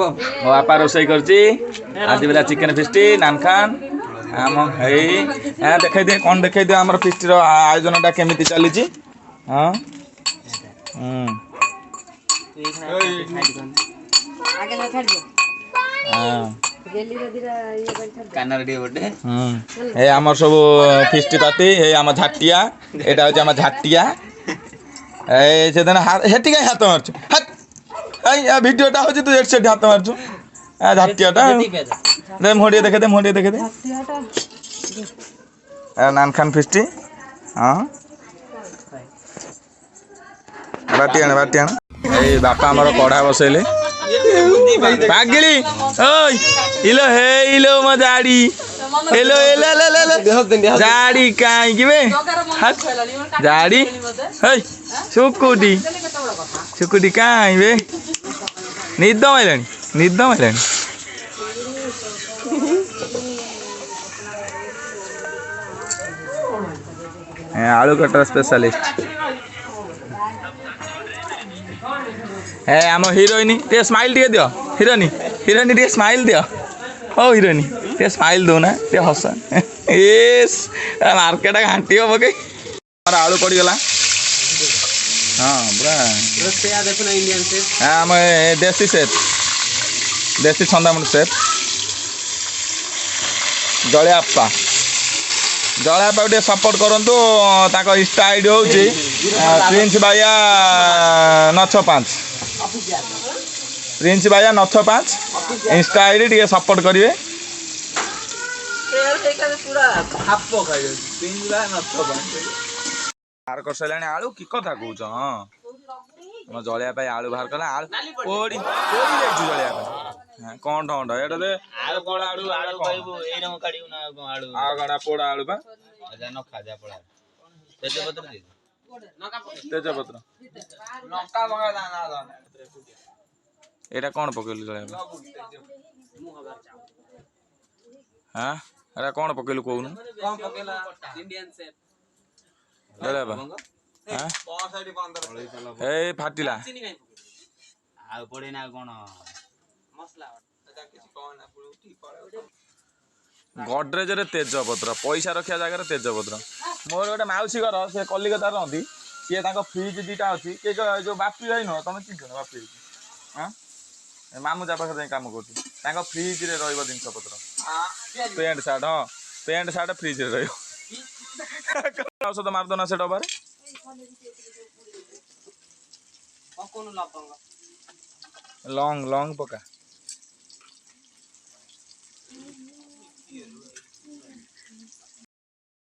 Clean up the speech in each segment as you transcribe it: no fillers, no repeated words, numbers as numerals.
मो बापा रोसई करची आज बेला चिकेन फिस्टी नानखान आम हई देखाई दे कौन देखाई दे आम फिस्टर आयोजनटा केमी चली हाँ आम सब फिस्टी पार्टी आम झाटिया यहाँ हूँ आम झाटिया हेटी कहीं हाथ मार्च भिडियोटा हूँ तू एट हाथ मार्चु झाटियाटा दे मोड़िए देखे दे नानखान फिस्टी हाँ बाटी आण ए बापा आमर कड़ा बसैले पागिली ओय इलो हे इलो मो जाड़ी हेलो हेलो जाड़ी काई कि बे जाड़ी हे सुकुटी काई बे निद माइलानी आलू कटर स्पेशलिस्ट हे आम हिरोइन टे स्माइल टे दियो हिरोइन टे स्माइल दियो हो हिरोइन टे स्माइल दौना टे हस एस मार्केट घाटी हम कई आलू पड़गला हाँ पूरा आम देसी सेफ देसी छंदामुंड सेफ जलियाप्पा टे सपोर्ट करंतु ताको इंस्टा आईडी होची प्रिंस भाइया नछ 5 प्रिंस भाइया नछ 5 इंस्टा आईडी टे सपोर्ट करिवे बाहर कर सैलानी आलू कि कथा कहूच हाँ हम जलिया पाई आलू बाहर कला आलू कोड़ी जलिया पाई कौन ठंड ये आलू कौन आलू आलू कहबो ए रंग काढिउ ना आलू आगड़ा पोड़ा आलू बा न खाजा पोड़ा तेजपत्र दे तेजपत्र नका लगा दाना एटा कौन पकेलु जलिया हां अरे कौन पकेलु कहूनु कौन पकेला इंडियन शेफ जलिया बा हां ए फाटिला आ पड़े ना कोन मसला गडरेज रे तेजपत्र पैसा रखिया जगह तेजपत्र मोर गोटे मौसी घर से कलिकता रही सी फ्रिज दीटा अच्छी किए जो बापी भाई नुह तुम चिन्ह बापी हाँ मामूजा पाखे कम कर फ्रिज रे जिनस पत्र पेंट सार्ट हाँ पेंट सार्ट फ्रिज रे औषध मारदना से डबार लॉन्ग लॉन्ग पका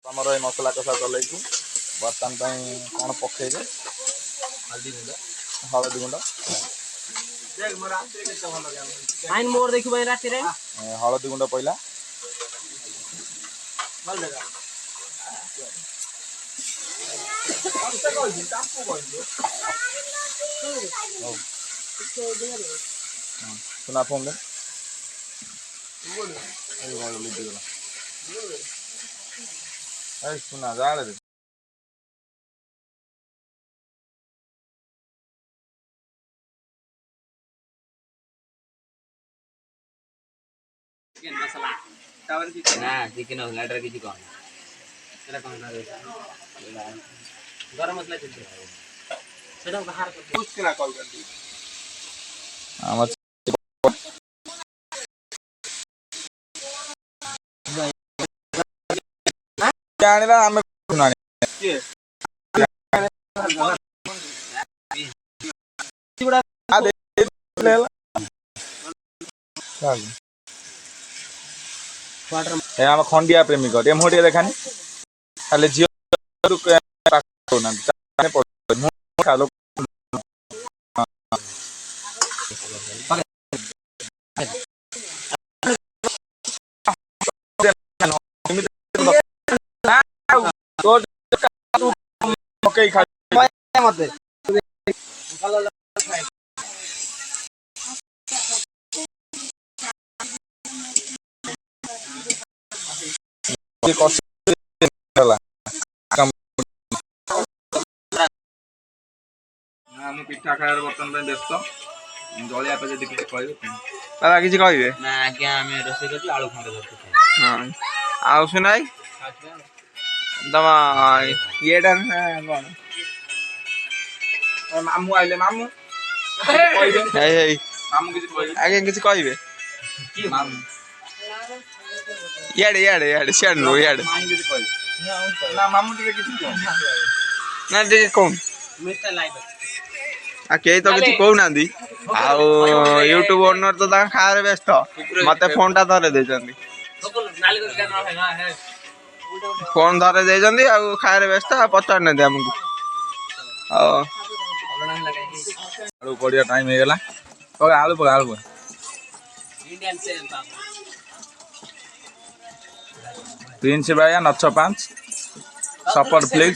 आमर ये मसला कषा चल बर्तमान कौन पकेबे हलदी गुंड हलदी गुंड पहला सुना फोन दे सुना जाड़ दे चिकन मसाला टावर की ना चिकन लाटर की चिकन तेरा कौन ना गरम मसाला चलते सेटा बाहर कर उसके ना कॉल कर दी हम जाने आम सुना आम खंडिया प्रेमिक मोटे देखानी खाली झील पिठा खाया बर्तन व्यस्त जलिया पे किसी कह ବାବା କିଛି କହିବେ? ନା ଆଜ୍ଞା ଆମେ ରୋଷେଇ କରୁଛୁ ଆଳୁ ଖଣ୍ଡେ ଧରିଛୁ। ହଁ ଆଉ ସୁନାଇ ତମ ଇଏଟା ନା କଣ ମାମୁଁ ଆଇଲେ ମାମୁଁ କହିବେ ମାମୁଁ କିଛି କହିବେ ଆଜ୍ଞା କିଛି କହିବେ ଇଆଡେ ଇଆଡେ ଇଆଡେ ସିଆଡେ ନୁହଁ ଇଆଡେ ନା ମାମୁଁ ଟିକେ କିଛି ନା ଟିକେ କହୁନ ଆଉ କେହି ତ କିଛି କହୁନାହାନ୍ତି ଆଉ ୟୁଟ୍ୟୁବ ଓନର ତ ତାଙ୍କ ଖାଇବାରେ ବ୍ୟସ୍ତ ମତେ ଫୋନ ଟା ଧରେଇ ଦେଇଛନ୍ତି ଫୋନ ଧରେଇ ଦେଇଛନ୍ତି ଆଉ ଖାଇବାରେ ବ୍ୟସ୍ତ ଆଉ ପଚାରୁନାହାନ୍ତି ଆମକୁ ଆଉ ଆଳୁ ପଡିବା ଟାଇମ ହେଇଗଲା ଆଳୁ ପକା प्रिंस भाई नच 5 सपोर्ट प्लीज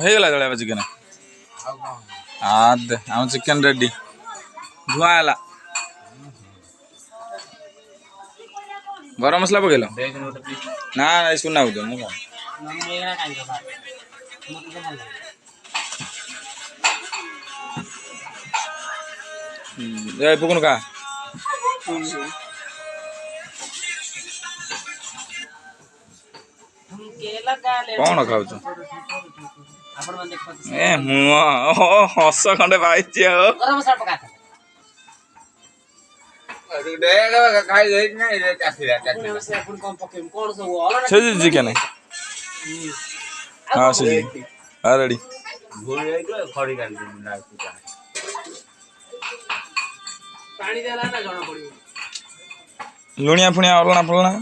ହେଇଗଲା ଜଳିଆ ଚିକେନ ଆମ ଚିକେନ ରେଡି ଧୁଆ ହେଲା ଗରମ ମସଲା ପକେଇଲ ନା ସୁନା ହଉଛ ମୁଁ ପକୁନ କା କଣ ଖାଉଛ ଏ ମୁହଁ ହସ ଖଣ୍ଡେ ପାଇଛି ଆଉ ଚିକେନ ହଁ ରେଡି ଲୁଣିଆ ଫୁଣିଆ ଅଲଣା ଫଲଣା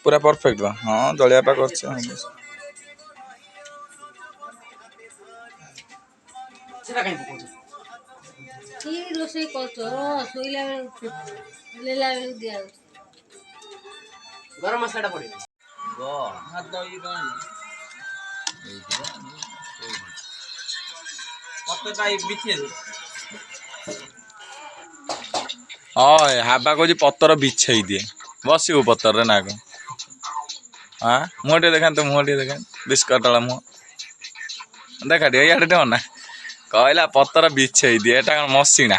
ପୁରା परफेक्ट हाँ जलिया पा कर गरम मसला पड़े हाबा कह पतर बिछे दिए बसबू पतर ना कौन हाँ मुँह टे देखा मुँह टे देखा बिस्कट वाला मुँह देखा टे इे ना कहला पतर बिछे दिए एटा कौन मसीना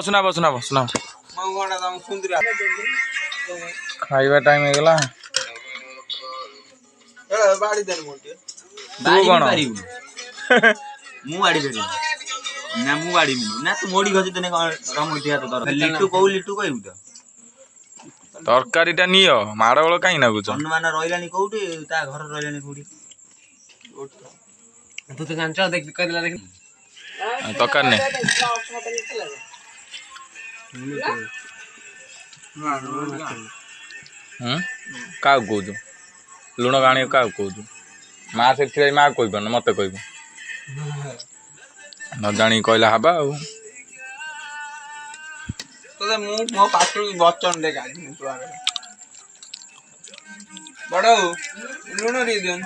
सुना सुना सुना खाइबा टाइम हो गला तू कौन मु बाड़ी बेरी ना मु बाड़ी ना तू मोड़ी घसी तने रम उठिया तो लिट्टू कहू तो तरकारीटा नियो माड़ गोल कहीं नागुच हनुमान रहिलानी कोउठी ता घर रहिलानी कोउठी तू तो जानछ देख करला देख तकार ने का कहू लुण गाणी का कहू माँ से माँ कही पार मत कह न जानी कहला हवा मो पाठ बचन दे बड़ लुण दे दियो